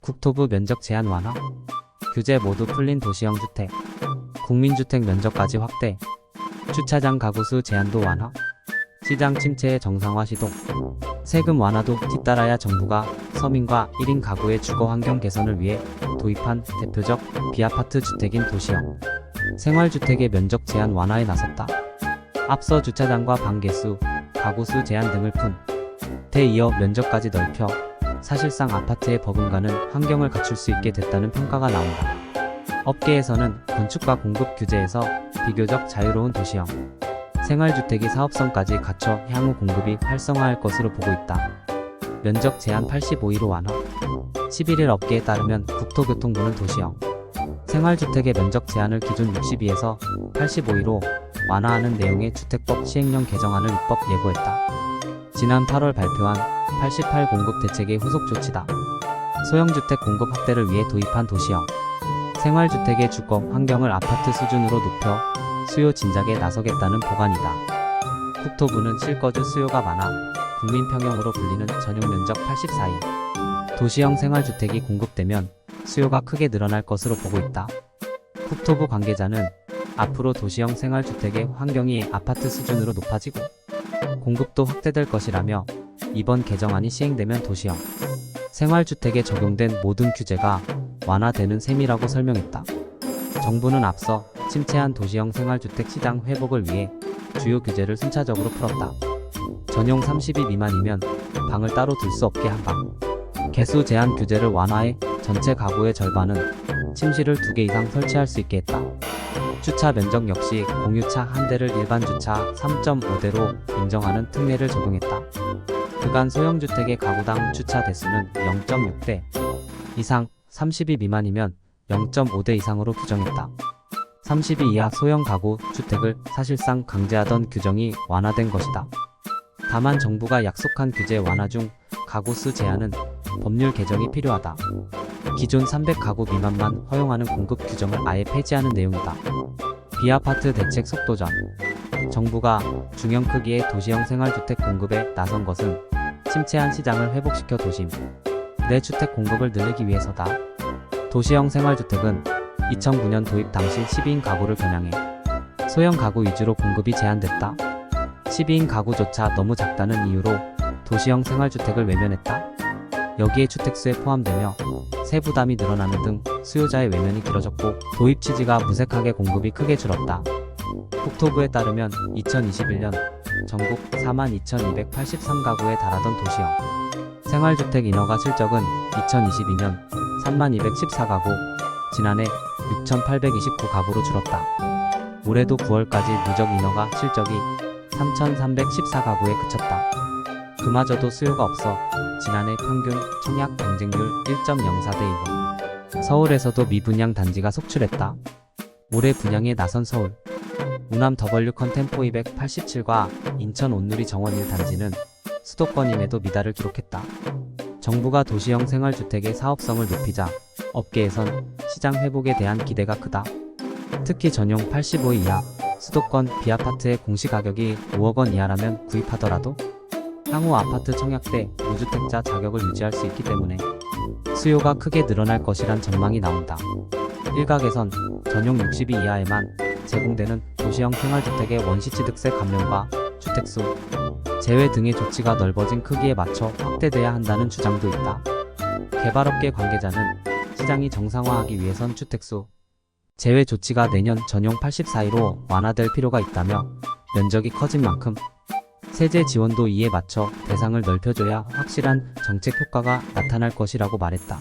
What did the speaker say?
국토부 면적 제한 완화, 규제 모두 풀린 도시형 주택, 국민주택 면적까지 확대, 주차장 가구수 제한도 완화, 시장 침체의 정상화 시도, 세금 완화도 뒤따라야 정부가 서민과 1인 가구의 주거 환경 개선을 위해 도입한 대표적 비아파트 주택인 도시형 생활주택의 면적 제한 완화에 나섰다. 앞서 주차장과 방 개수, 가구수 제한 등을 돼 이어 면적까지 넓혀 사실상 아파트에 버금가는 환경을 갖출 수 있게 됐다는 평가가 나온다. 업계에서는 건축가 공급 규제에서 비교적 자유로운 도시형 생활주택이 사업성까지 갖춰 향후 공급이 활성화할 것으로 보고 있다. 면적 제한 85위로 완화. 11일 업계에 따르면 국토교통부는 도시형 생활주택의 면적 제한을 기존 62에서 85위로 완화하는 내용의 주택법 시행령 개정안을 입법 예고했다. 지난 8월 발표한 88 공급 대책의 후속 조치다. 소형주택 공급 확대를 위해 도입한 도시형 생활주택의 주거 환경을 아파트 수준으로 높여 수요 진작에 나서겠다는 보관이다. 국토부는 실거주 수요가 많아 국민평형으로 불리는 전용 면적 84위 도시형 생활주택이 공급되면 수요가 크게 늘어날 것으로 보고 있다. 국토부 관계자는 앞으로 도시형 생활주택의 환경이 아파트 수준으로 높아지고 공급도 확대될 것이라며 이번 개정안이 시행되면 도시형 생활주택에 적용된 모든 규제가 완화되는 셈이라고 설명했다. 정부는 앞서 침체한 도시형 생활주택 시장 회복을 위해 주요 규제를 순차적으로 풀었다. 전용 30이 미만이면 방을 따로 둘 수 없게 한 방, 개수 제한 규제를 완화해 전체 가구의 절반은 침실을 2개 이상 설치할 수 있게 했다. 주차 면적 역시 공유차 1대를 일반 주차 3.5대로 인정하는 특례를 적용했다. 그간 소형주택의 가구당 주차 대수는 0.6대 이상, 30이 미만이면 0.5대 이상으로 규정했다. 30이 이하 소형 가구 주택을 사실상 강제하던 규정이 완화된 것이다. 다만 정부가 약속한 규제 완화 중 가구수 제한은 법률 개정이 필요하다. 기존 300가구 미만만 허용하는 공급 규정을 아예 폐지하는 내용이다. 비아파트 대책 속도전. 정부가 중형 크기의 도시형 생활주택 공급에 나선 것은 침체한 시장을 회복시켜 도심 내 주택 공급을 늘리기 위해서다. 도시형 생활주택은 2009년 도입 당시 12인 가구를 겨냥해 소형 가구 위주로 공급이 제한됐다. 12인 가구조차 너무 작다는 이유로 도시형 생활주택을 외면했다. 여기에 주택수에 포함되며 세부담이 늘어나는 등 수요자의 외면이 길어졌고 도입 취지가 무색하게 공급이 크게 줄었다. 국토부에 따르면 2021년 전국 42,283가구에 달하던 도시형 생활주택 인허가 실적은 2022년 32,214가구, 지난해 6,829가구로 줄었다. 올해도 9월까지 누적 인허가 실적이 3,314가구에 그쳤다. 그마저도 수요가 없어 지난해 평균 청약 경쟁률 1.04대 1로 서울에서도 미분양 단지가 속출했다. 올해 분양에 나선 서울 우남 W 컨템포 287과 인천 온누리 정원 1단지는 수도권임에도 미달을 기록했다. 정부가 도시형 생활주택의 사업성을 높이자 업계에선 시장 회복에 대한 기대가 크다. 특히 전용 85위 이하 수도권 비아파트의 공시가격이 5억 원 이하라면 구입하더라도 향후 아파트 청약 때 무주택자 자격을 유지할 수 있기 때문에 수요가 크게 늘어날 것이란 전망이 나온다. 일각에선 전용 60위 이하에만 제공되는 도시형 생활주택의 원시취득세 감면과 주택수 제외 등의 조치가 넓어진 크기에 맞춰 확대돼야 한다는 주장도 있다. 개발업계 관계자는 시장이 정상화하기 위해선 주택수 제외 조치가 내년 전용 84위로 완화될 필요가 있다며 면적이 커진 만큼 세제 지원도 이에 맞춰 대상을 넓혀줘야 확실한 정책 효과가 나타날 것이라고 말했다.